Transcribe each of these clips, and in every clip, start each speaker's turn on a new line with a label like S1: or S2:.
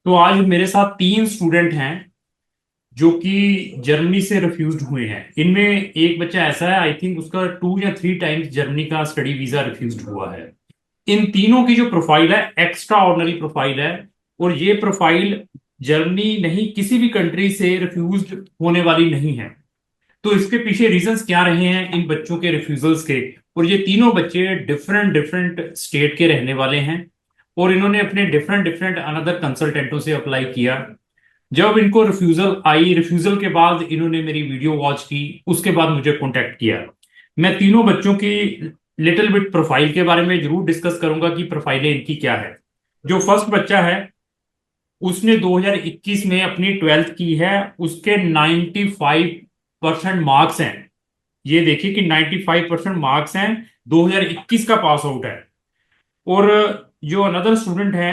S1: तो आज मेरे साथ तीन स्टूडेंट हैं जो कि जर्मनी से रिफ्यूज्ड हुए हैं। इनमें एक बच्चा ऐसा है, आई थिंक उसका 2 या 3 टाइम्स जर्मनी का स्टडी वीजा रिफ्यूज्ड हुआ है। इन तीनों की जो प्रोफाइल है एक्स्ट्रा ऑर्डिनरी प्रोफाइल है। और ये प्रोफाइल जर्मनी नहीं किसी भी कंट्री से रिफ्यूज्ड होने वाली नहीं है। तो इसके पीछे रीजंस क्या रहे हैं इन बच्चों के रिफ्यूजल्स के। और ये तीनों बच्चे डिफरेंट डिफरेंट स्टेट के रहने वाले हैं। और इन्होंने अपने डिफरेंट डिफरेंट अनदर कंसल्टेंटों से अप्लाई किया। जब इनको रिफ्यूजल आई, रिफ्यूजल के बाद इन्होंने मेरी वीडियो वॉच की, उसके बाद मुझे कांटेक्ट किया। मैं तीनों बच्चों की लिटिल बिट प्रोफाइल के बारे में जरूर डिस्कस करूंगा कि प्रोफाइलें इनकी क्या है। जो फर्स्ट बच्चा है उसने 2021 में अपनी 12th की है। उसके 95% मार्क्स हैं। ये देखिए कि 95% मार्क्स हैं। 2021 का पास आउट है। और जो अनदर स्टूडेंट है,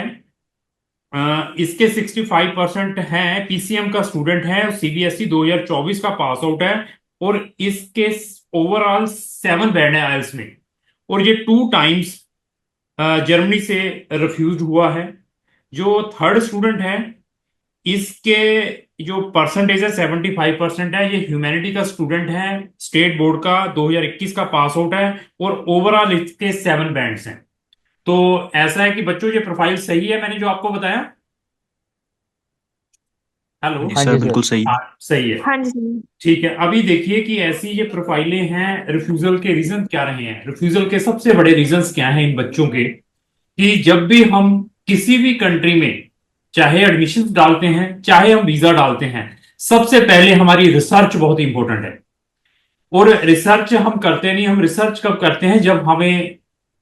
S1: इसके 65% हैं, पीसीएम का स्टूडेंट है, सीबीएसई 2024 का पास आउट है। और इसके ओवरऑल 7 बैंड है आइल्स में। और ये 2 टाइम्स जर्मनी से रिफ्यूज हुआ है। जो थर्ड स्टूडेंट है, इसके जो परसेंटेज है 75% है। ये ह्यूमैनिटी का स्टूडेंट है, स्टेट बोर्ड का 2021 का पास आउट है। और ओवरऑल इसके 7 बैंड्स हैं। तो ऐसा है कि बच्चों ये प्रोफाइल सही है मैंने जो आपको बताया। हेलो।
S2: जी
S3: हाँ
S2: सर,
S3: जी सर।
S2: बिल्कुल सही।
S1: हाँ, सही है।
S3: हाँ जी सर।
S1: ठीक है, अभी देखिए कि ऐसी ये प्रोफाइलें हैं। रिफ्यूजल के रीजन क्या रहे हैं, रिफ्यूजल के सबसे बड़े रीजंस क्या हैं इन बच्चों के। कि जब भी हम किसी भी कंट्री में चाहे एडमिशन डालते हैं चाहे हम वीजा डालते हैं, सबसे पहले हमारी रिसर्च बहुत इंपॉर्टेंट है। और रिसर्च हम करते नहीं, हम रिसर्च कब करते हैं जब हमें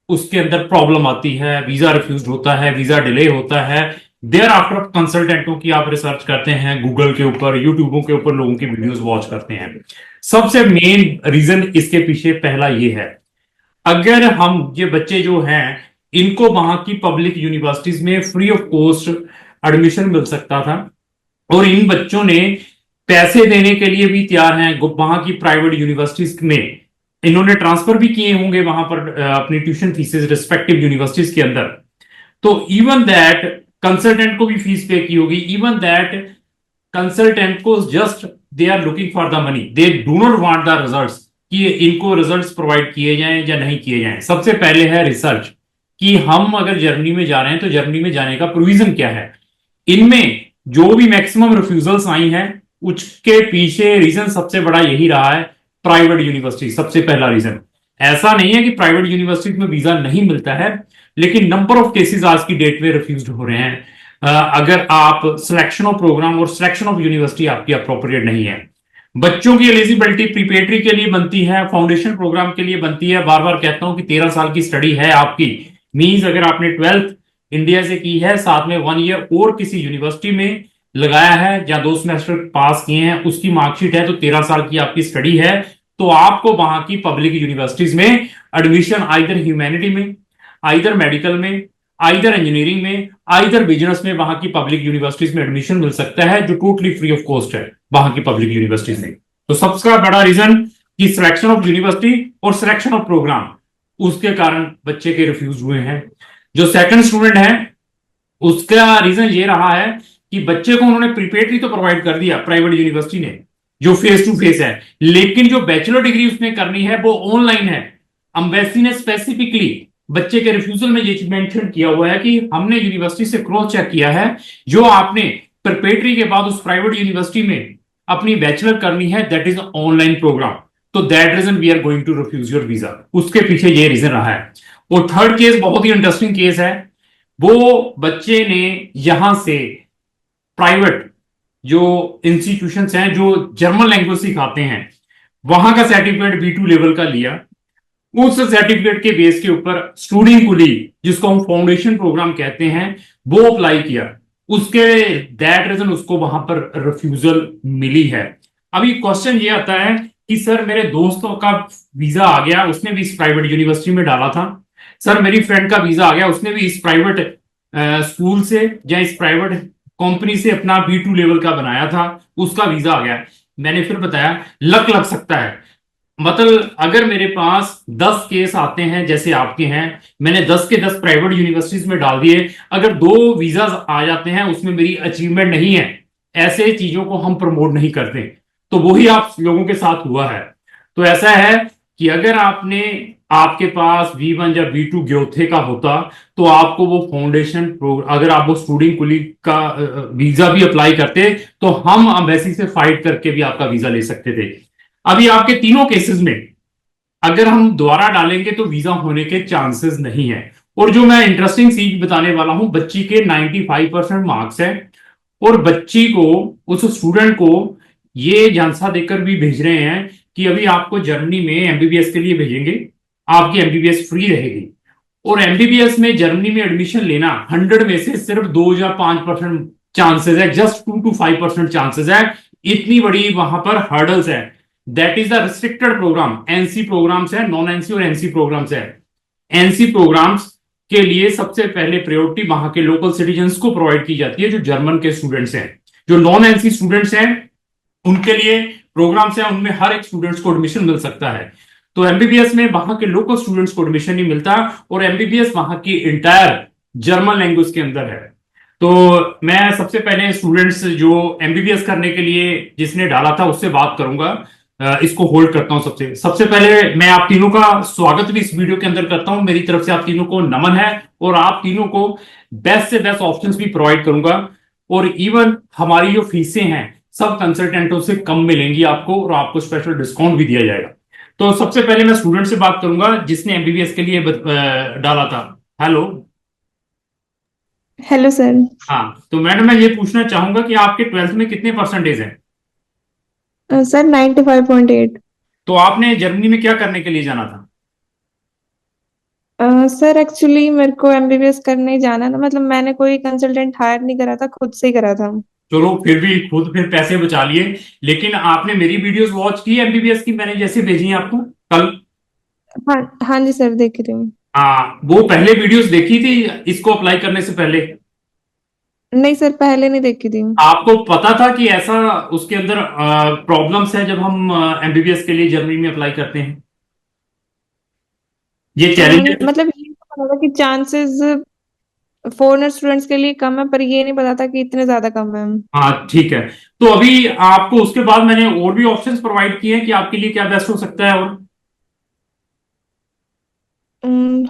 S1: उसके अंदर प्रॉब्लम आती है, वीजा रिफ्यूज होता है, वीजा डिले होता है। देयर आफ्टर कंसल्टेंटों की आप रिसर्च करते हैं, गूगल के ऊपर, यूट्यूबों के ऊपर लोगों की वीडियोस वॉच करते हैं। सबसे मेन रीजन इसके पीछे पहला ये है। अगर हम ये बच्चे जो हैं इनको वहां की पब्लिक यूनिवर्सिटीज में फ्री ऑफ कॉस्ट एडमिशन मिल सकता था। और इन बच्चों ने पैसे देने के लिए भी तैयार हैं वहां की प्राइवेट यूनिवर्सिटीज में। इन्होंने ट्रांसफर भी किए होंगे वहां पर अपनी ट्यूशन फीसेस रिस्पेक्टिव यूनिवर्सिटीज के अंदर। तो इवन दैट कंसल्टेंट को भी फीस पे की होगी। इवन दैट कंसल्टेंट को just they are looking for the money, they do not want the results कि इनको रिजल्ट्स प्रोवाइड किए जाएं या नहीं किए जाएं। सबसे पहले है रिसर्च कि हम अगर जर्मनी में जा रहे हैं तो जर्मनी में जाने का प्रोविजन क्या है। इनमें जो भी मैक्सिमम रिफ्यूजल्स आई हैं उसके पीछे रीजन सबसे बड़ा यही रहा है, प्राइवेट यूनिवर्सिटी सबसे पहला रीजन। ऐसा नहीं है कि प्राइवेट यूनिवर्सिटी में वीजा नहीं मिलता है, लेकिन नंबर ऑफ केसेस आज की डेट में रिफ्यूज हो रहे हैं। अगर आप सिलेक्शन ऑफ प्रोग्राम और सिलेक्शन ऑफ यूनिवर्सिटी आपकी अप्रोप्रिएट नहीं है। बच्चों की एलिजिबिलिटी प्रीपेटरी के लिए बनती है, फाउंडेशन प्रोग्राम के लिए बनती है। बार बार कहता हूं कि 13 साल की स्टडी है आपकी। मींस अगर आपने 12th इंडिया से की है, साथ में 1 ईयर और किसी यूनिवर्सिटी में लगाया है या 2 सेमेस्टर पास किए हैं, उसकी मार्कशीट है, तो 13 साल की आपकी स्टडी है। तो आपको वहां की पब्लिक यूनिवर्सिटीज में एडमिशन आइदर ह्यूमैनिटी में, आइदर मेडिकल में, आइदर इंजीनियरिंग में, आइदर बिजनेस में वहां की पब्लिक यूनिवर्सिटीज में एडमिशन मिल सकता है, जो टोटली फ्री ऑफ कॉस्ट है वहां की पब्लिक यूनिवर्सिटीज में। तो सबसे बड़ा रीजन कि सिलेक्शन ऑफ यूनिवर्सिटी और सिलेक्शन ऑफ प्रोग्राम, उसके कारण बच्चे के रिफ्यूज हुए हैं। जो सेकंड स्टूडेंट है उसका रीजन ये रहा है कि बच्चे को उन्होंने प्रिपेरेटरी तो प्रोवाइड कर दिया प्राइवेट यूनिवर्सिटी ने, जो फेस टू फेस है, लेकिन जो बैचलर डिग्री उसने करनी है वो ऑनलाइन है। अम्बेसी ने स्पेसिफिकली बच्चे के रिफ्यूजल में ये मेंशन किया हुआ है कि हमने यूनिवर्सिटी से क्रॉस चेक किया है, जो आपने प्रिपेरेटरी के बाद उस प्राइवेट यूनिवर्सिटी में अपनी बैचलर करनी है, दैट इज ऑनलाइन प्रोग्राम। तो that reason we are going to refuse your visa. उसके पीछे ये रीजन रहा है। और थर्ड केस बहुत ही इंटरेस्टिंग केस है। वो बच्चे ने यहां से प्राइवेट जो इंस्टीट्यूशंस हैं जो जर्मन लैंग्वेज सिखाते हैं, वहां का सर्टिफिकेट B2 लेवल का लिया। उस सर्टिफिकेट के बेस के ऊपर स्टूडिंग कुली, जिसको हम फाउंडेशन प्रोग्राम कहते हैं, वो अप्लाई किया। उसके दैट रीजन उसको वहां पर रिफ्यूजल मिली है। अभी क्वेश्चन ये आता है कि सर मेरे दोस्तों का वीजा आ गया, उसने भी इस प्राइवेट यूनिवर्सिटी में डाला था। सर मेरी फ्रेंड का वीजा आ गया, उसने भी इस प्राइवेट स्कूल से या इस प्राइवेट कंपनी से अपना B2 लेवल का बनाया था, उसका वीजा आ गया। मैंने फिर बताया लक लग सकता है। मतलब अगर मेरे पास 10 केस आते हैं जैसे आपके हैं, मैंने 10 के 10 प्राइवेट यूनिवर्सिटीज में डाल दिए, अगर 2 वीजा आ जाते हैं उसमें मेरी अचीवमेंट नहीं है, ऐसे चीजों को हम प्रमोट नहीं करते। तो वही आप लोगों के साथ हुआ है। तो ऐसा है कि अगर आपके पास V1 या V2 ग्योथे का होता, तो आपको वो फाउंडेशन प्रोग्राम, अगर आप वो स्टूडेंट कुलीग का वीजा भी अप्लाई करते, तो हम एम्बेसी से फाइट करके भी आपका वीजा ले सकते थे। अभी आपके तीनों केसेस में अगर हम दोबारा डालेंगे तो वीजा होने के चांसेस नहीं है। और जो मैं इंटरेस्टिंग चीज बताने वाला हूं, बच्ची के 95% मार्क्स है, और बच्ची को, उस स्टूडेंट को ये झांसा देकर भी भेज रहे हैं कि अभी आपको जर्मनी में एमबीबीएस के लिए भेजेंगे, आपकी एमबीबीएस फ्री रहेगी। और एमबीबीएस में जर्मनी में एडमिशन लेना 100 में से सिर्फ 2 या 5% चांसेस है, जस्ट 2 to 5% चांसेस है। इतनी बड़ी वहां पर हर्डल्स है। That is the restricted programme. NC programmes है, नॉन एनसी और एनसी प्रोग्राम्स है। एनसी प्रोग्राम्स के लिए सबसे पहले प्रायोरिटी वहां के लोकल सिटीजन्स को प्रोवाइड की जाती है, जो जर्मन के स्टूडेंट्स हैं। जो नॉन एनसी स्टूडेंट्स हैं उनके लिए प्रोग्राम्स हैं, उनमें हर एक स्टूडेंट्स को एडमिशन मिल सकता है। तो एमबीबीएस में वहां के लोकल स्टूडेंट्स को एडमिशन नहीं मिलता, और एमबीबीएस वहां की इंटायर जर्मन लैंग्वेज के अंदर है। तो मैं सबसे पहले स्टूडेंट्स जो एमबीबीएस करने के लिए जिसने डाला था उससे बात करूंगा। इसको होल्ड करता हूं। सबसे सबसे पहले मैं आप तीनों का स्वागत भी इस वीडियो के अंदर करता हूं। मेरी तरफ से आप तीनों को नमन है, और आप तीनों को बेस्ट से बेस्ट ऑप्शंस भी प्रोवाइड करूंगा। और इवन हमारी जो फीसें हैं सब कंसल्टेंटों से कम मिलेंगी आपको, और आपको स्पेशल डिस्काउंट भी दिया जाएगा। तो सबसे पहले मैं स्टूडेंट से बात करूंगा जिसने एमबीबीएस के लिए डाला था। हेलो।
S2: Hello sir.
S1: हाँ, तो मैडम मैं ये पूछना चाहूंगा कि आपके 12th में कितने परसेंटेज हैं?
S2: सर 95.8।
S1: तो आपने जर्मनी में क्या करने के लिए जाना था?
S2: सर एक्चुअली मेरे को एमबीबीएस करने ही जाना था, मतलब मैंने कोई कंसल्टेंट हायर नहीं करा था, खुद से ही करा था।
S1: चलो, फिर भी खुद फिर पैसे बचा लिए। लेकिन आपने मेरी वीडियोस वॉच की एमबीबीएस की, मैंने जैसे भेजी है आपको कल?
S2: हाँ हाँ जी सर, देख रही हूँ।
S1: हाँ, वो पहले वीडियोस देखी थी इसको अप्लाई करने से पहले?
S2: नहीं सर, पहले नहीं देखी थी।
S1: आपको पता था कि ऐसा उसके अंदर प्रॉब्लम्स है जब हम एमबीबीएस के लिए जर्मनी में अप्लाई करते हैं, ये चैलेंजेस?
S2: मतलब ये तो पता था कि चांसेस फॉरेनर स्टूडेंट्स के लिए कम है, पर ये नहीं पता था कि इतने ज्यादा कम है।
S1: हाँ, ठीक है। तो अभी आपको उसके बाद मैंने और भी ऑप्शंस प्रोवाइड किए हैं कि आपके लिए क्या बेस्ट हो सकता है। और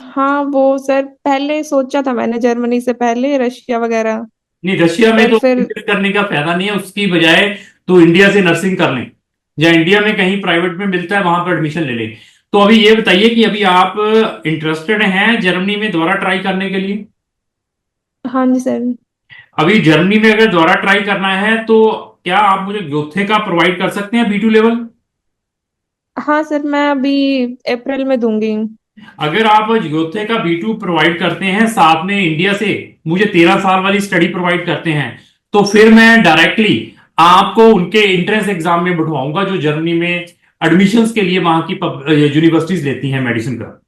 S2: हाँ वो सर पहले सोचा था मैंने, जर्मनी से पहले रशिया वगैरह।
S1: नहीं, रशिया में
S2: पर
S1: तो
S2: फिर
S1: विजिट करने का फायदा नहीं है, उसकी बजाय तो इंडिया से नर्सिंग कर लें, या इंडिया में कहीं प्राइवेट में मिलता है वहां पर एडमिशन ले लें। तो अभी ये बताइए कि अभी आप इंटरेस्टेड हैं जर्मनी में दोबारा ट्राई करने के लिए?
S2: हाँ जी सर।
S1: अभी जर्मनी में अगर दोबारा ट्राई करना है तो क्या आप मुझे ग्योथे का प्रोवाइड कर सकते हैं B2 लेवल?
S2: हाँ सर, मैं अभी अप्रैल में दूंगी।
S1: अगर आप ग्योथे का B2 प्रोवाइड करते हैं, साथ में इंडिया से मुझे 13 साल वाली स्टडी प्रोवाइड करते हैं, तो फिर मैं डायरेक्टली आपको उनके एंट्रेंस एग्जाम में बिठवाऊंगा जो जर्मनी में एडमिशंस के लिए वहां की यूनिवर्सिटीज लेती हैं मेडिसिन का।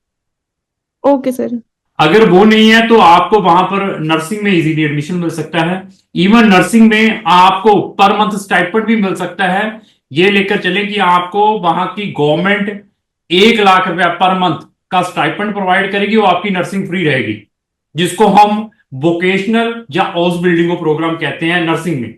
S2: Okay sir.
S1: अगर वो नहीं है तो आपको वहां पर नर्सिंग में इजीली एडमिशन मिल सकता है। इवन नर्सिंग में आपको पर मंथ स्टाइपेंड भी मिल सकता है। ये लेकर चले कि आपको वहां की गवर्नमेंट 1 लाख रुपया पर मंथ का स्टाइपेंड प्रोवाइड करेगी, वो आपकी नर्सिंग फ्री रहेगी, जिसको हम वोकेशनल या हाउस बिल्डिंग प्रोग्राम कहते हैं नर्सिंग में।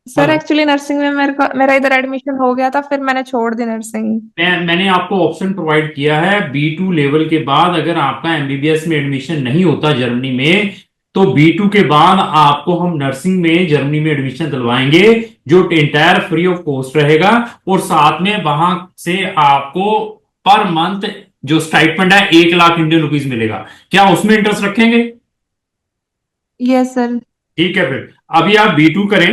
S2: सर एक्चुअली नर्सिंग में मेरा इधर एडमिशन हो गया था, फिर मैंने छोड़ दी नर्सिंग।
S1: मैंने आपको ऑप्शन प्रोवाइड किया है B2 लेवल के बाद, अगर आपका एमबीबीएस में एडमिशन नहीं होता जर्मनी में, तो B2 के बाद आपको हम नर्सिंग में जर्मनी में एडमिशन दिलवाएंगे, जो एंटायर फ्री ऑफ कॉस्ट रहेगा। और साथ में वहां से आपको पर मंथ जो स्टाइपेंड है 1 लाख इंडियन रुपीज मिलेगा। क्या उसमें इंटरेस्ट रखेंगे?
S2: Yes sir.
S1: ठीक है, फिर अभी आप B2 करें।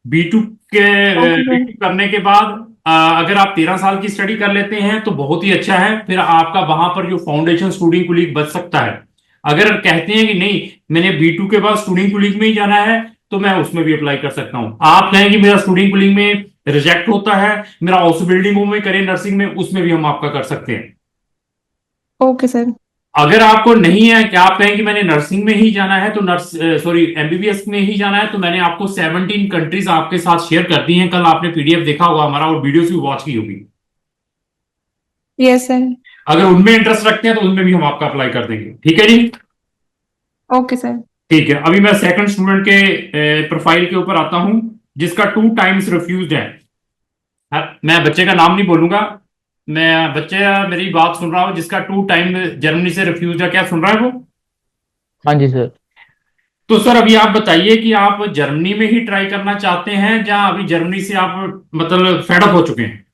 S1: B2 के
S2: ओके सर।
S1: B2 करने के बाद अगर आप 13 साल की स्टडी कर लेते हैं तो बहुत ही अच्छा है। फिर आपका वहां पर जो फाउंडेशन स्टूडेंट कुलीग बच सकता है। अगर कहते हैं कि नहीं, मैंने B2 के बाद स्टूडेंट कुलीग में ही जाना है, तो मैं उसमें भी अप्लाई कर सकता हूं। आप कहें कि मेरा स्टूडेंट कुलीग में रिजेक्ट होता है, मेरा हाउस बिल्डिंग में करें नर्सिंग में, उसमें भी हम आपका कर सकते हैं।
S2: Okay sir.
S1: अगर आपको नहीं है कि आप कहें कि मैंने नर्सिंग में ही जाना है तो एमबीबीएस में ही जाना है, तो मैंने आपको 17 कंट्रीज आपके साथ शेयर कर दी हैं। कल आपने पीडीएफ देखा होगा हमारा और वीडियोस भी वॉच की होगी।
S2: Yes sir.
S1: अगर उनमें इंटरेस्ट रखते हैं तो उनमें भी हम आपका अप्लाई कर देंगे। ठीक है जी।
S2: Okay sir.
S1: ठीक है, अभी मैं सेकंड स्टूडेंट के प्रोफाइल के ऊपर आता हूं जिसका 2 टाइम्स रिफ्यूज्ड है। मैं बच्चे का नाम नहीं बोलूंगा। मैं बच्चे मेरी बात सुन रहा हूं जिसका 2 टाइम जर्मनी से रिफ्यूज है, क्या सुन रहा है वो?
S3: हाँ जी सर।
S1: तो सर अभी आप बताइए कि आप जर्मनी में ही ट्राई करना चाहते हैं या अभी जर्मनी से आप मतलब फेडअप हो चुके हैं?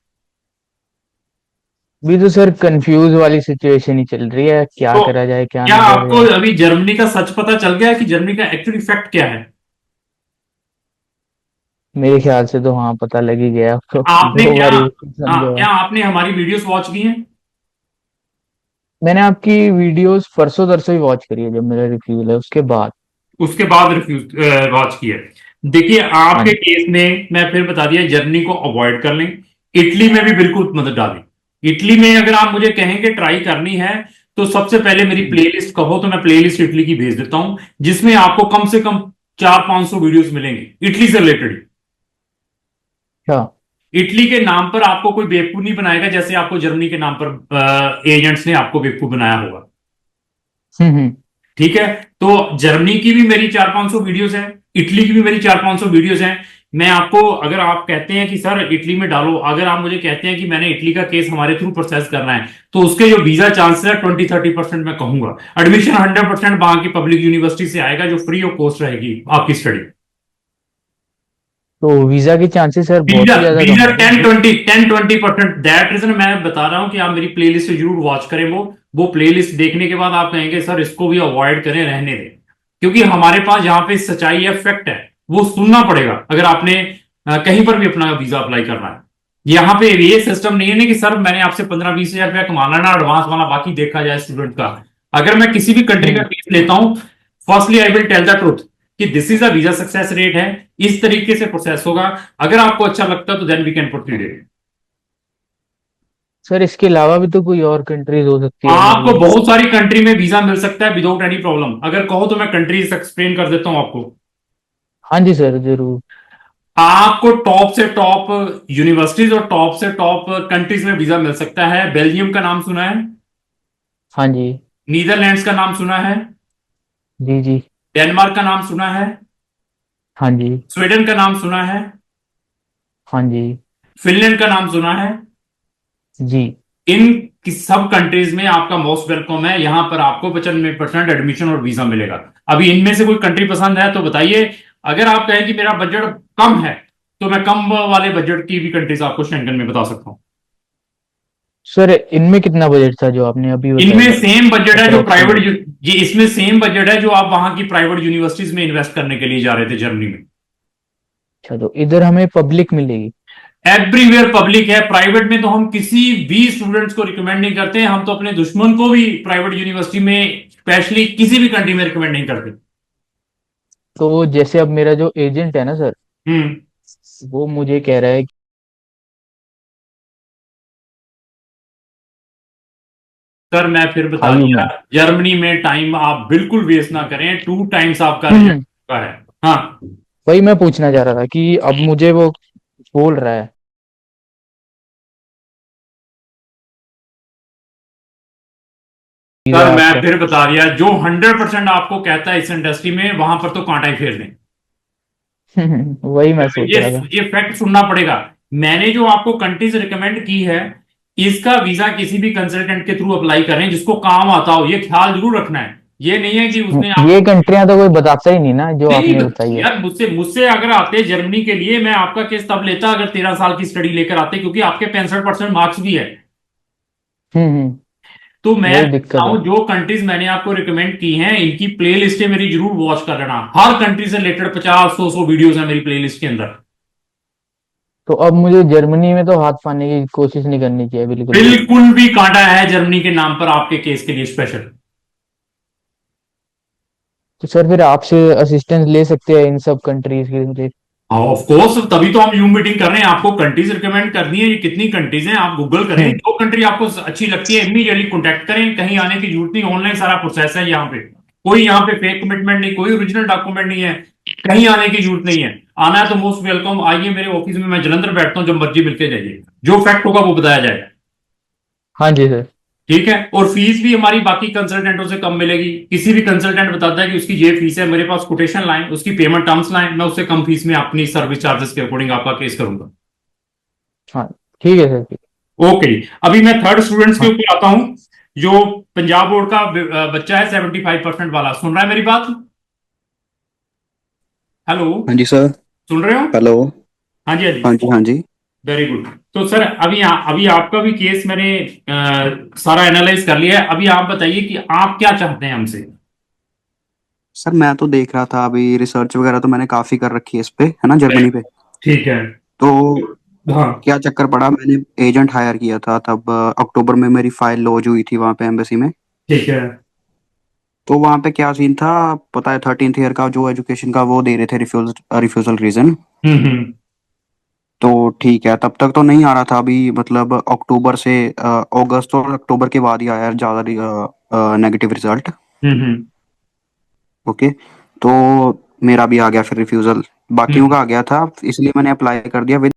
S3: अभी तो सर कंफ्यूज वाली सिचुएशन ही चल रही है, क्या
S1: तो
S3: करा जाए क्या
S1: क्या
S3: ना करा
S1: आपको
S3: जाए।
S1: अभी जर्मनी का सच पता चल गया है कि जर्मनी का एक्चुअली फैक्ट क्या है?
S3: मेरे ख्याल से तो हाँ, पता लग ही गया आपको।
S1: आपने
S3: दो
S1: क्या
S3: बारी समझो
S1: क्या
S3: आप।
S1: आपने हमारी वीडियोस वॉच की हैं?
S3: मैंने आपकी वीडियोस परसों तरसों ही वॉच करी है, जब मेरा रिफ्यूजल है उसके बाद।
S1: उसके बाद रिफ्यूज वॉच की है? देखिए
S3: हाँ
S1: आपके
S3: जी।
S1: केस में मैं फिर बता दिया, जर्मनी को अवॉइड कर लें। इटली में भी बिल्कुल मत डालें। इटली में अगर आप मुझे कहेंगे ट्राई करनी है तो सबसे पहले मेरी प्लेलिस्ट कहो तो मैं प्लेलिस्ट इटली की भेज देता हूं, जिसमें आपको कम से कम 400-500 वीडियोस मिलेंगे इटली से रिलेटेड।
S3: अच्छा।
S1: इटली के नाम पर आपको कोई बेवकूफ नहीं बनाएगा जैसे आपको जर्मनी के नाम पर एजेंट्स ने आपको बेवकूफ बनाया होगा।
S3: हम्म।
S1: ठीक है। तो जर्मनी की भी मेरी 400-500 वीडियोस हैं, इटली की भी मेरी 400-500 वीडियोस हैं। मैं आपको, अगर आप कहते हैं कि सर इटली में डालो, अगर आप मुझे कहते हैं कि मैंने इटली का केस हमारे थ्रू प्रोसेस करना है, तो उसके जो वीजा चांसेस है 20-30% मैं कहूंगा। एडमिशन 100% वहां की पब्लिक यूनिवर्सिटी से आएगा जो फ्री ऑफ कॉस्ट रहेगी आपकी स्टडी।
S3: तो वीजा के चांसेस सर बहुत
S1: वीजा
S3: ही ज्यादा कम
S1: वीजा
S3: है क्या
S1: टेन
S3: अभी?
S1: ट्वेंटी 10-20%। दैट रीजन मैं बता रहा हूं कि आप मेरी प्लेलिस्ट से जरूर वॉच करें। वो प्लेलिस्ट देखने के बाद आप कहेंगे सर इसको भी अवॉइड करें, रहने दें। क्योंकि हमारे पास यहाँ पे सच्चाई है, फैक्ट है, वो सुनना पड़ेगा अगर आपने कहीं पर भी अपना वीजा अप्लाई करना है। यहाँ पे ये सिस्टम नहीं है ना कि सर मैंने आपसे 15-20 हजार रुपया कमाना ना, एडवांस वाला बाकी देखा जाए स्टूडेंट का। अगर मैं किसी भी कंट्री का
S3: हम्म।
S1: केस लेता हूं, firstly I will tell the truth कि this is a visa success rate है, इस तरीके से प्रोसेस होगा। अगर आपको अच्छा लगता है तो then we can proceed it.
S3: Sir इसके अलावा भी तो कोई और कंट्रीज हो सकती है
S1: आपको
S3: मतलब।
S1: बहुत सारी कंट्री में वीजा मिल सकता है विदाउट एनी प्रॉब्लम। अगर कहो तो मैं कंट्रीज एक्सप्लेन कर देता हूं आपको।
S3: हाँ जी सर जरूर।
S1: आपको टॉप से टॉप यूनिवर्सिटीज और टॉप से टॉप कंट्रीज में वीजा मिल सकता है। बेल्जियम का नाम सुना है?
S3: हाँ जी।
S1: नीदरलैंड्स का नाम सुना है?
S3: जी जी।
S1: डेनमार्क का नाम सुना है?
S3: हाँ जी।
S1: स्वीडन का नाम सुना है?
S3: हाँ जी।
S1: फिनलैंड का नाम सुना है?
S3: जी।
S1: इन सब कंट्रीज में आपका मोस्ट वेलकम है। यहां पर आपको 95% एडमिशन और वीजा मिलेगा। अभी इनमें से कोई कंट्री पसंद है तो बताइए। अगर आप कहें कि मेरा बजट कम है तो मैं कम वाले बजट की भी कंट्रीज आपको शेंगन में बता सकता हूं।
S3: सर इनमें कितना बजट था जो आपने अभी
S1: इनमें
S3: बताया?
S1: सेम बजट है जो प्राइवेट,
S3: अप्रोक्सीमेट।
S1: ये इसमें सेम बजट है जो आप वहां की प्राइवेट यूनिवर्सिटीज में इन्वेस्ट करने के लिए जा रहे थे जर्मनी में।
S3: अच्छा, तो इधर हमें पब्लिक मिलेगी?
S1: एवरीवेयर पब्लिक है। प्राइवेट में तो हम किसी भी स्टूडेंट्स को रिकमेंड नहीं करते हैं, हम तो अपने दुश्मन को भी प्राइवेट यूनिवर्सिटी में, स्पेशली किसी भी कंट्री में रिकमेंड नहीं करते।
S3: तो जैसे अब मेरा जो एजेंट है ना सर,
S1: हम्म।
S3: वो मुझे कह रहा है कि
S1: सर मैं फिर बता
S3: आयु
S1: दिया,
S3: में।
S1: जर्मनी में टाइम आप बिल्कुल वेस्ट ना करें। 2 टाइम्स आपका रिजल्ट
S3: हम्म।
S1: का है। हाँ।
S3: वही मैं पूछना चाह रहा था कि अब मुझे वो बोल रहा है
S1: सर
S3: वीजा
S1: मैं
S3: आपका।
S1: फिर बता दिया, जो 100% आपको कहता है इस इंडस्ट्री में वहां पर तो कांटा ही फेर दें।
S3: वही मैं सोच
S1: ये
S3: रहा था।
S1: ये फैक्ट सुनना पड़ेगा। मैंने जो आपको कंट्रीज रिकमेंड की है, इसका वीजा किसी भी कंसल्टेंट के थ्रू अप्लाई करें जिसको काम आता हो, ये ख्याल जरूर रखना है। ये नहीं है कि उसने
S3: ये
S1: आपको,
S3: कंट्रियां तो कोई बताता ही नहीं ना जो
S1: नहीं
S3: आपने बताई है।
S1: यार, मुझसे मुझसे अगर आते जर्मनी के लिए, मैं आपका केस तब लेता अगर 13 साल की स्टडी लेकर आते, क्योंकि आपके 65% मार्क्स भी है।
S3: हम्म।
S1: तो मैं
S3: वही दिक्कत है।
S1: बताऊं, जो कंट्रीज मैंने आपको रिकमेंड की हैं इनकी प्ले लिस्टें मेरी जरूर वॉच कर लेना। हर कंट्री से रिलेटेड 50-100 वीडियोस है मेरी प्ले लिस्ट के अंदर।
S3: तो अब मुझे जर्मनी में तो हाथ पाने की कोशिश नहीं करनी चाहिए बिल्कुल भी।
S1: बिल्कुल भी कांटा है जर्मनी के नाम पर आपके केस के लिए स्पेशल।
S3: तो सर फिर आपसे असिस्टेंस ले सकते हैं इन सब कंट्रीज के लिए?
S1: ऑफ कोर्स, तभी तो हम जूम मीटिंग कर रहे हैं। आपको कंट्रीज रिकमेंड करनी है, ये कितनी कंट्रीज हैं आप गूगल करें, जो कंट्री आपको अच्छी लगती है इमीडिएटली कॉन्टैक्ट करें। कहीं आने की जरूरत नहीं, ऑनलाइन सारा प्रोसेस है यहाँ पे। कोई यहाँ पे फेक कमिटमेंट नहीं, कोई ओरिजिनल डॉक्यूमेंट नहीं है, कहीं आने की जरूरत नहीं है। आना है तो मोस्ट वेलकम, आइए मेरे ऑफिस में, मैं जलंधर बैठता हूँ, जब मर्जी मिलके जाइए, जो फैक्ट होगा वो बताया जाएगा।
S3: हाँ जी सर।
S1: ठीक है, और फीस भी हमारी बाकी कंसल्टेंटों से कम मिलेगी। किसी भी कंसल्टेंट बताता है कि उसकी ये फीस है, मेरे पास कोटेशन लाइन, उसकी पेमेंट टर्म्स लाइन, मैं उससे कम फीस में अपनी सर्विस चार्जेस के अकॉर्डिंग आपका केस करूंगा।
S3: हाँ ठीक है सर, ठीक।
S1: ओके, अभी मैं थर्ड स्टूडेंट्स के
S3: हाँ
S1: ऊपर आता हूं, जो पंजाब बोर्ड का बच्चा है 75% वाला। सुन रहा है मेरी बात? हेलो,
S4: हाँ जी सर।
S1: सुन रहे हो?
S4: हेलो।
S1: हाँ जी, हाँ जी।
S4: हाँ जी, हाँ जी।
S1: Very good. तो सर अभी आपका भी केस मैंने सारा एनालाइज कर लिया है। अभी आप बताइए कि आप क्या चाहते हैं हमसे।
S4: सर मैं तो देख रहा था, अभी रिसर्च वगैरह तो मैंने काफ़ी कर रखी है इस पे, है ना, जर्मनी पे।
S1: ठीक है।
S4: तो
S1: हाँ।
S4: क्या चक्कर पड़ा, मैंने एजेंट हायर किया था तब अक्टूबर में मेरी फाइल लॉन्च हुई थी वहाँ पे एम्बेसी में।
S1: ठीक है।
S4: तो वहाँ पे क्या सीन था, पता है 13th ईयर का जो एजुकेशन का वो दे रहे थे रिफ्यूजल रीजन।
S1: हम्म।
S4: तो ठीक है, तब तक तो नहीं आ रहा था, अभी मतलब अक्टूबर से अगस्त और अक्टूबर के बाद ही आया है ज़्यादा नेगेटिव रिजल्ट।
S1: हम्म।
S4: ओके। तो मेरा भी आ गया फिर रिफ्यूजल, बाकियों
S1: हम्म।
S4: का आ गया था, इसलिए मैंने अप्लाई कर दिया विद।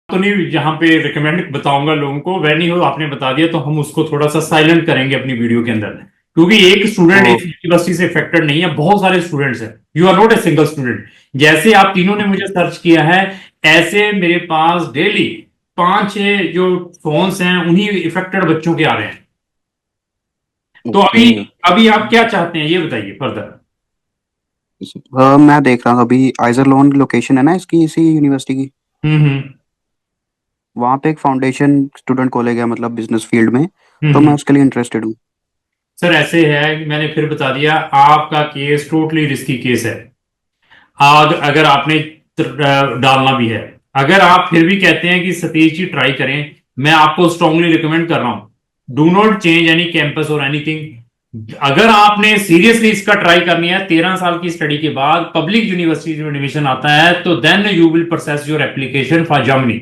S1: तो नहीं, जहां पे रिकमेंड बताऊंगा लोगों को, वह नहीं हो, आपने बता दिया तो हम उसको थोड़ा सा साइलेंट करेंगे अपनी वीडियो के अंदर। क्योंकि एक स्टूडेंट
S4: तो
S1: एक यूनिवर्सिटी से इफेक्टेड नहीं है, बहुत सारे स्टूडेंट्स हैं। You are not a single student. जैसे आप तीनों ने मुझे सर्च किया है, ऐसे मेरे पास डेली 5-6 जो फोन्स हैं उन्हीं इफेक्टेड बच्चों के आ रहे हैं। तो
S4: ओके।
S1: अभी अभी आप क्या चाहते हैं ये बताइए फर्दर।
S4: मैं देख रहा हूँ अभी आइजरलोन लोकेशन है ना इसकी, इसी यूनिवर्सिटी की।
S1: हम्म।
S4: वहाँ पे एक फाउंडेशन स्टूडेंट कॉलेज है, मतलब बिजनेस फील्ड में। तो मैं
S1: हम्म।
S4: उसके लिए इंटरेस्टेड हूँ।
S1: सर ऐसे है कि मैंने फिर बता दिया, आपका केस टोटली रिस्की केस है। आग अगर आपने डालना भी है, अगर आप फिर भी कहते हैं कि सतीश जी ट्राई करें, मैं आपको स्ट्रांगली रिकमेंड कर रहा हूं, do not change any campus और एनीथिंग। अगर आपने सीरियसली इसका ट्राई करनी है, 13 साल की स्टडी के बाद पब्लिक यूनिवर्सिटी में एडमिशन आता है, तो then you will process your application for Germany.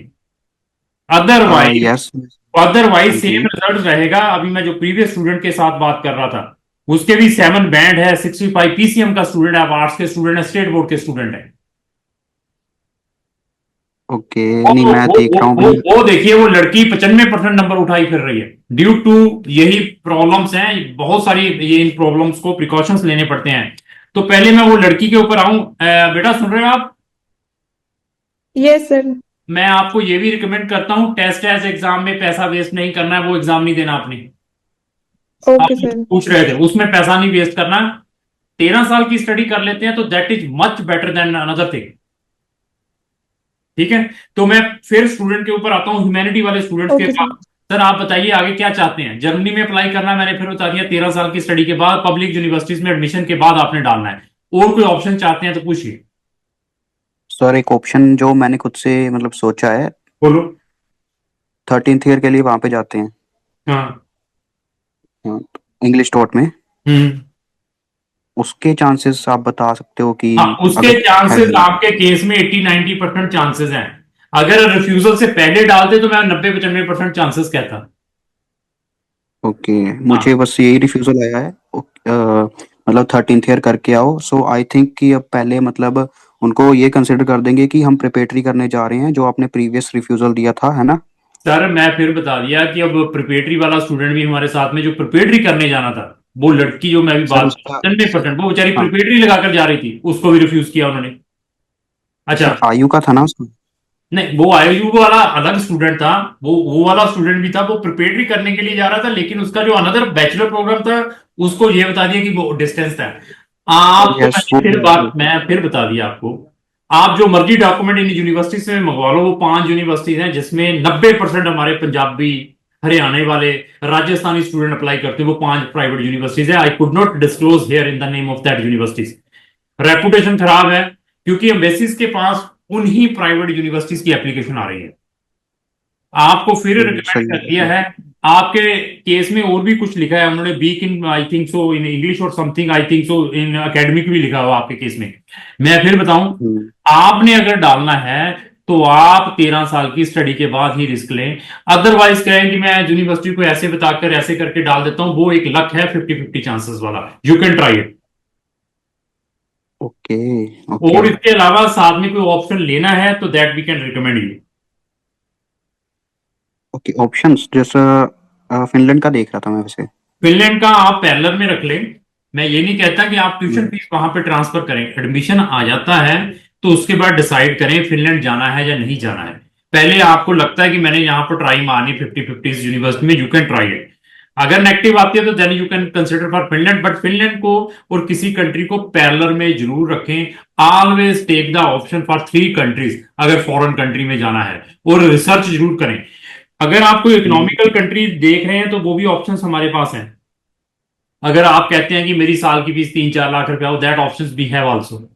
S1: Otherwise
S4: yes.
S1: Otherwise
S4: हाँ जी।
S1: सेम रिजल्ट रहेगा। अभी मैं जो प्रीवियस स्टूडेंट के साथ बात कर रहा था, उसके भी 7 बैंड है, 65 पीसीएम का स्टूडेंट है, आर्ट्स के स्टूडेंट है, स्टेट बोर्ड के स्टूडेंट है।
S4: ओके।
S1: वो
S4: नहीं, मैं
S1: वो
S4: देख
S1: वो
S4: रहा हूँ
S1: वो,
S4: अभी।
S1: वो देखिए, वो लड़की 95% नंबर उठाई फिर रही है, ड्यू टू यही प्रॉब्लम्स हैं, बहुत सारी ये इन प्रॉब्लम्स को प्रिकॉशंस लेने पड़ते हैं। तो पहले मैं वो लड़की के ऊपर आऊं। बेटा सुन रहे हो आप?
S2: Yes sir.
S1: मैं आपको ये भी रिकमेंड करता हूं, टेस्ट एज एग्जाम में पैसा वेस्ट नहीं करना है, वो एग्जाम नहीं देना आपने। आप
S2: ओके सर।
S1: पूछ रहे थे, उसमें पैसा नहीं वेस्ट करना। 13 साल की स्टडी कर लेते हैं तो that is much better than another thing. ठीक है, तो मैं फिर स्टूडेंट के ऊपर आता हूँ, ह्यूमैनिटी वाले स्टूडेंट्स के
S2: ओके
S1: पास।
S2: सर।
S1: सर आप बताइए आगे क्या चाहते हैं। जर्मनी में अप्लाई करना है, मैंने फिर बता दिया, 13 साल की स्टडी के बाद पब्लिक यूनिवर्सिटीज में एडमिशन के बाद आपने डालना है। और कोई ऑप्शन चाहते हैं तो पूछिए।
S4: सर एक ऑप्शन जो मैंने खुद से मतलब सोचा है,
S1: बोलो।
S4: 13th ईयर के लिए वहाँ पे जाते हैं।
S1: हाँ।
S4: हाँ, इंग्लिश टॉट में।
S1: हम्म।
S4: उसके चांसेस आप बता सकते हो कि
S1: हाँ, उसके
S4: अगर है।
S1: चांसेस आपके केस में 80-90% चांसेस हैं। अगर रिफ्यूजल से पहले डालते तो मैं 90-95% चांसेस कहता।
S4: ओके।
S1: हाँ।
S4: मुझे बस यही रिफ्यूजल आया है। मतलब 13th ईयर करके आओ, सो आई थिंक कि अब पहले मतलब उनको ये कंसिडर कर देंगे कि हम प्रिपेटरी करने जा रहे हैं, जो आपने प्रीवियस रिफ्यूजल दिया था, है ना।
S1: सर मैं फिर बता दिया कि अब प्रिपेटरी वाला स्टूडेंट भी हमारे साथ में, जो प्रिपेटरी करने जाना था, वो लड़की जो मैं अभी
S4: सर
S1: बात
S4: उसका
S1: 90%, वो बेचारी
S4: हाँ,
S1: प्रिपेटरी लगाकर जा रही थी, उसको भी रिफ्यूज किया उन्होंने। अच्छा।
S4: सर आयु का था ना उसका।
S1: नहीं, वो आईयू वाला अलग स्टूडेंट था। वो वाला स्टूडेंट भी था, वो प्रिपेटरी करने के लिए जा रहा था, लेकिन उसका जो अनदर बैचलर प्रोग्राम था, उसको ये बता दिया कि वो डिस्टेंस था। आपको
S4: यस
S1: मैंने फिर बात मैं फिर बता दिया आपको, आप जो मर्जी डॉक्यूमेंट इन यूनिवर्सिटी से मंगवा लो। वो 5 यूनिवर्सिटीज हैं जिसमें 90% हमारे पंजाबी, हरियाणा वाले, राजस्थानी स्टूडेंट अप्लाई करते हैं। वो 5 प्राइवेट यूनिवर्सिटीज है। I could not disclose here in the name of that universities. Reputation खराब है, क्योंकि एम्बेसीज के पास उन्हीं प्राइवेट यूनिवर्सिटीज की एप्लीकेशन आ रही है। आपको फिर रिकमेंड
S4: सही
S1: कर दिया
S4: है।
S1: है। आपके केस में और भी कुछ लिखा है उन्होंने, week in I think so in English और something I think so in academic भी लिखा हुआ आपके केस में। मैं फिर बताऊं,
S4: हम्म,
S1: आपने अगर डालना है तो आप 13 साल की स्टडी के बाद ही रिस्क लें। अदरवाइज कहें कि मैं यूनिवर्सिटी को ऐसे बताकर ऐसे करके डाल देता हूं, वो एक लक है 50-50 चांसेस वाला, you can try it.
S4: Okay okay
S1: और इसके अलावा साथ में कोई ऑप्शन लेना है तो that we can recommend you.
S4: Okay. Options जैसा फिनलैंड का देख रहा था मैं वैसे।
S1: फिनलैंड का आप पैरेलल में रख लें। मैं ये नहीं कहता कि आप ट्यूशन
S4: हम्म,
S1: फीस वहां पे ट्रांसफर करें, एडमिशन आ जाता है तो उसके बाद डिसाइड करें फिनलैंड जाना है या नहीं जाना है। पहले आपको लगता है कि मैंने यहाँ पर ट्राई मारनी 50-50 यूनिवर्सिटी में, यू कैन ट्राई इट। अगर नेगेटिव आती है तो then you can consider for Finland, but Finland को और किसी कंट्री को पैरेलल में जरूर रखें। Always take the option for 3 countries अगर फॉरेन कंट्री में जाना है, और रिसर्च जरूर करें। अगर आप कोई
S4: हम्म,
S1: इकोनॉमिकल कंट्री देख रहे हैं तो वो भी ऑप्शंस हमारे पास हैं। अगर आप कहते हैं कि मेरी साल की फीस 3-4 लाख रुपया हो, that options we have also.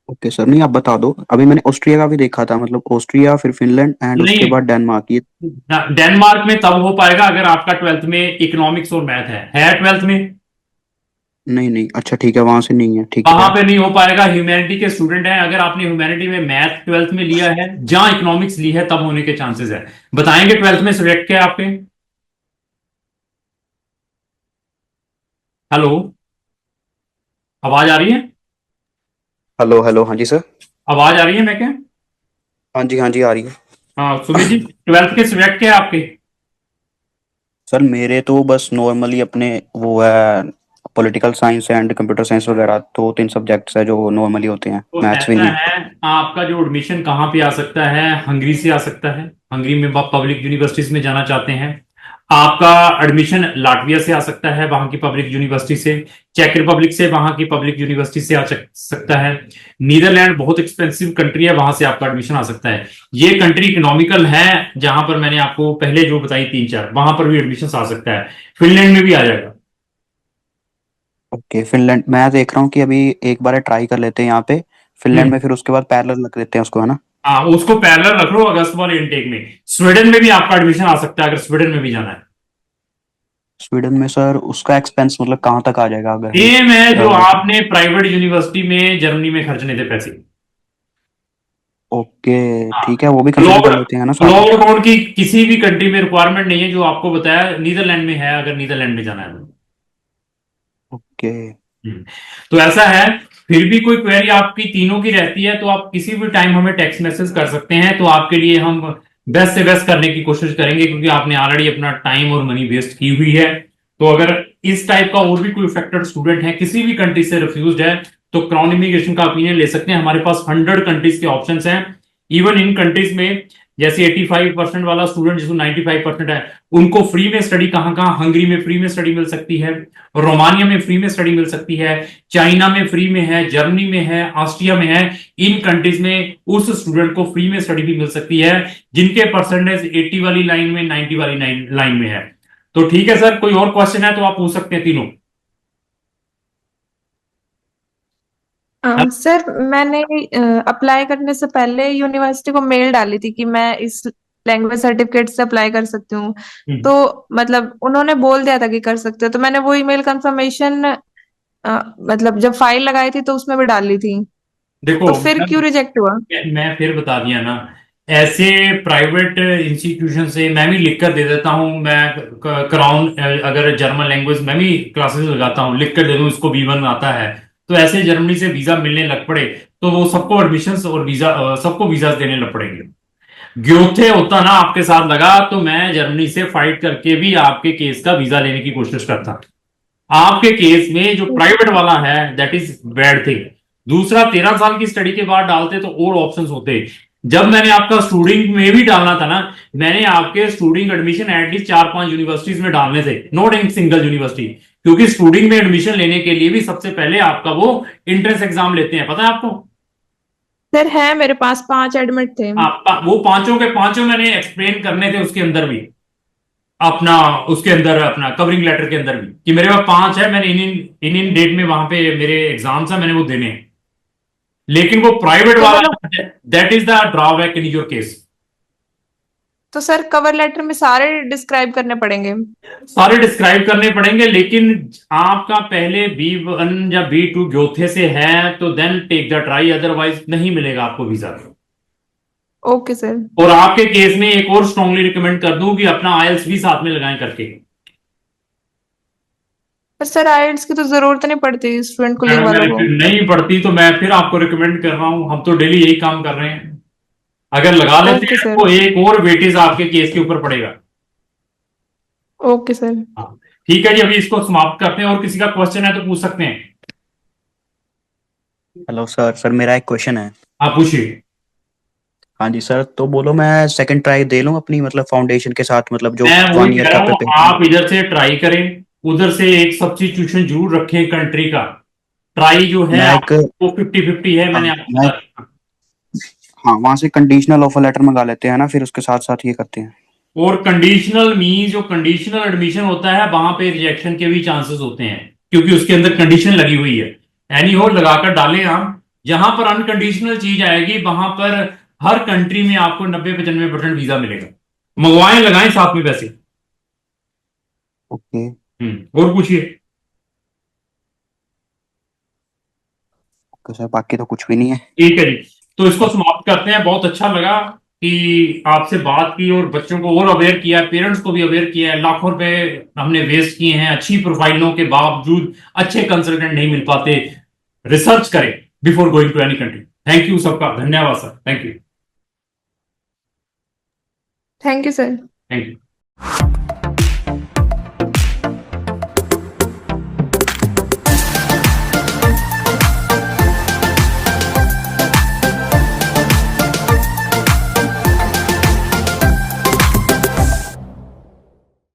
S4: Okay sir, नहीं आप बता दो। अभी मैंने ऑस्ट्रिया का भी देखा था, मतलब ऑस्ट्रिया फिर फिनलैंड एंड उसके
S1: नहीं,
S4: बाद डेनमार्क ये।
S1: डेनमार्क में तब हो पाएगा अगर आपका 12th में इकोनॉमिक्स और मैथ है 12th में।
S4: नहीं नहीं, अच्छा ठीक है, वहां से नहीं है, ठीक
S1: वहां
S4: है।
S1: पे नहीं हो पाएगा, ह्यूमैनिटी के स्टूडेंट हैं। अगर आपने ह्यूमैनिटी में मैथ 12th में लिया है, जहां इकोनॉमिक्स ली है, तब होने के चांसेस है। बताएंगे 12th में सब्जेक्ट क्या है आपके? हेलो, आवाज आ रही है?
S4: हेलो हेलो, हाँ जी सर।
S1: आवाज आ रही है मैं क्या?
S4: हाँ जी आ रही है।
S1: हाँ सुमित जी, 12th के सब्जेक्ट क्या है आपके?
S4: सर मेरे तो बस नॉर्मली अपने वो है, political science and computer science वगैरह, 2-3 सब्जेक्ट्स है जो नॉर्मली होते हैं,
S1: तो
S4: मैथ्स भी
S1: ऐसा
S4: नहीं।
S1: है, आपका जो एडमिशन कहाँ पे आ सकता है, हंगरी से आ सकता है। हंगरी में आप पब्लिक यूनिवर्सिटीज में जाना चाहते हैं। आपका एडमिशन लाटविया से आ सकता है, वहां की पब्लिक यूनिवर्सिटी से। चेक रिपब्लिक से, वहां की पब्लिक यूनिवर्सिटी से आ सकता है। नीदरलैंड बहुत एक्सपेंसिव कंट्री है, वहां से आपका एडमिशन आ सकता है। ये कंट्री इकोनॉमिकल है, जहां पर मैंने आपको पहले जो बताई 3-4, वहां पर भी एडमिशन आ सकता है। फिनलैंड में भी आ जाएगा।
S4: ओके, फिनलैंड मैं देख रहा हूँ कि अभी एक बार ट्राई कर लेते हैं यहाँ पे फिनलैंड
S1: हम्म।
S4: में, फिर उसके बाद पैरेलल रख देते हैं उसको, है ना।
S1: हाँ, उसको पैरेलल रख लो अगस्त वाले इनटेक में। स्वीडन में भी आपका एडमिशन आ सकता है, अगर स्वीडन में भी जाना है।
S4: स्वीडन में सर उसका एक्सपेंस मतलब कहाँ तक आ जाएगा अगर हम
S1: सेम है जो आपने प्राइवेट यूनिवर्सिटी में जर्मनी में खर्चने थे पैसे।
S4: ओके
S1: हाँ,
S4: ठीक है, वो भी कंसिडर कर
S1: क्लाउड
S4: लेते हैं ना साथ में।
S1: क्लाउड कोड की किसी भी कंट्री में रिक्वायरमेंट नहीं है, जो आपको बताया नीदरलैंड में है, अगर नीदरलैंड में जाना है तो।
S4: ओके
S1: हम्म। तो ऐसा है। फिर भी कोई क्वेरी आपकी तीनों की रहती है तो आप किसी भी टाइम हमें टेक्स्ट मैसेज कर सकते हैं, तो आपके लिए हम बेस्ट से बेस्ट करने की कोशिश करेंगे, क्योंकि आपने ऑलरेडी अपना टाइम और मनी वेस्ट की हुई है। तो अगर इस टाइप का और भी कोई अफेक्टेड स्टूडेंट है, किसी भी कंट्री से रिफ्यूज है, तो क्राउन इमिग्रेशन का ओपिनियन ले सकते हैं। हमारे पास 100 कंट्रीज के ऑप्शंस हैं। इवन इन कंट्रीज में जैसे 85% वाला स्टूडेंट जिसको 95% है, उनको फ्री में स्टडी कहाँ कहाँ, हंगरी में फ्री में स्टडी मिल सकती है, रोमानिया में फ्री में स्टडी मिल सकती है, चाइना में फ्री में है, जर्मनी में है, ऑस्ट्रिया में है। इन कंट्रीज में उस स्टूडेंट को फ्री में स्टडी भी मिल सकती है जिनके परसेंटेज 80 वाली लाइन में, 90 वाली लाइन में है। तो ठीक है सर, कोई और क्वेश्चन है तो आप पूछ सकते हैं तीनों।
S2: सर मैंने अप्लाई करने से पहले यूनिवर्सिटी को मेल डाली थी कि मैं इस लैंग्वेज सर्टिफिकेट से अप्लाई कर सकती हूँ।
S1: हम्म।
S2: तो मतलब उन्होंने बोल दिया था कि कर सकते हो, तो मैंने वो ईमेल कंफर्मेशन मतलब जब फाइल लगाई थी तो उसमें भी डाली थी।
S1: देखो,
S2: तो फिर क्यों रिजेक्ट हुआ?
S1: मैं फिर बता दिया ना, ऐसे प्राइवेट इंस्टीट्यूशन से मैं भी लिख कर दे देता हूँ। मैं क्राउन अगर जर्मन लैंग्वेज मैं भी क्लासेस लगाता हूँ, लिख कर दे दूँ इसको B1 आता है, तो ऐसे जर्मनी से वीजा मिलने लग पड़े तो वो सबको एडमिशन और वीजा सबको वीजा देने लग पड़ेंगे। ग्योथे होता ना आपके साथ लगा तो मैं जर्मनी से फाइट करके भी आपके केस का वीजा लेने की कोशिश करता। आपके केस में जो प्राइवेट वाला है दैट इज बैड थिंग। दूसरा, 13 साल की स्टडी के बाद डालते तो और ऑप्शंस होते। जब मैंने आपका स्टूडिंग में भी डालना था ना, मैंने आपके स्टूडिंग एडमिशन एटलीस्ट 4-5 यूनिवर्सिटीज में डालने थे, नॉट इन सिंगल यूनिवर्सिटी। क्योंकि स्टूडिंग में एडमिशन लेने के लिए भी सबसे पहले आपका वो एंट्रेंस एग्जाम लेते हैं, पता है आपको?
S2: सर है मेरे पास 5 एडमिट थे।
S1: वो पांचों के पांचों मैंने एक्सप्लेन करने थे उसके अंदर भी, अपना उसके अंदर अपना कवरिंग लेटर के अंदर भी, कि मेरे पास 5 है, मैंने इन डेट में वहां पे मेरे एग्जाम्स है, मैंने वो देने हैं। लेकिन वो प्राइवेट
S2: तो
S1: वाला,
S2: मतलब
S1: that is the drawback in your case.
S2: तो सर कवर लेटर में सारे डिस्क्राइब करने पड़ेंगे?
S1: सारे डिस्क्राइब करने पड़ेंगे, लेकिन आपका पहले B1 या B2 ग्योथे से है तो then take the try, otherwise नहीं मिलेगा आपको वीजा।
S2: Okay sir.
S1: और आपके केस में एक और स्ट्रांगली रिकमेंड कर दूं कि अपना आईएलटीएस भी साथ में लगाएं करके।
S2: पर सर आईएलटीएस की तो जरूरत नहीं पड़ती स्टूडेंट को, लीग वालों को।
S1: नहीं पड़ती तो मैं फिर आपको रिकमेंड कर रहा हूं, हम तो डेली यही काम कर रहे हैं। अगर लगा लेते
S2: ओके
S1: हैं
S2: सर।
S1: तो एक और वेटेज आपके केस के ऊपर पड़ेगा।
S2: Okay sir.
S1: हाँ, ठीक है जी, अभी इसको समाप्त करते हैं, और किसी का क्वेश्चन है तो पूछ सकते हैं।
S4: हेलो सर, सर मेरा एक क्वेश्चन है।
S1: आप पूछिए।
S4: हाँ जी सर, तो बोलो मैं सेकंड ट्राई दे लूँ अपनी मतलब फाउंडेशन के साथ, मतलब जो
S1: मैं
S4: 1
S1: वही
S4: ईयर
S1: कह
S4: का
S1: रहा हूँ,
S4: प्रिपरेशन।
S1: आप इधर से ट्राई करें, उधर से एक सब्स्टिट्यूशन जरूर रखें कंट्री का। ट्राई जो है
S4: मैं एक
S1: आपको 50-50 है,
S4: हाँ
S1: मैंने आपको
S4: मैं
S1: बता दिया।
S4: हाँ, वहां से कंडीशनल ऑफर लेटर मंगा लेते हैं ना, फिर उसके साथ साथ ये करते हैं।
S1: और कंडीशनल मीन जो कंडीशनल एडमिशन होता है वहां पे रिजेक्शन के भी चांसेस होते हैं, क्योंकि उसके अंदर कंडीशन लगी हुई है। एनी हो लगाकर डालें आप, जहां पर अनकंडीशनल चीज आएगी वहां पर हर कंट्री में आपको 90-95% वीजा मिलेगा। मंगवाएं, लगाएं साथ में पैसे।
S4: ओके।
S1: और पूछिए।
S4: ओके सर, बाकी तो कुछ भी नहीं है।
S1: ठीक है जी, तो इसको समाप्त करते हैं। बहुत अच्छा लगा कि आपसे बात की और बच्चों को और अवेयर किया, पेरेंट्स को भी अवेयर किया है। लाखों रुपए हमने वेस्ट किए हैं, अच्छी प्रोफाइलों के बावजूद अच्छे कंसल्टेंट नहीं मिल पाते। रिसर्च करें before going to any country. Thank you सबका, धन्यवाद sir, thank you.
S2: Thank you sir.
S1: Thank you.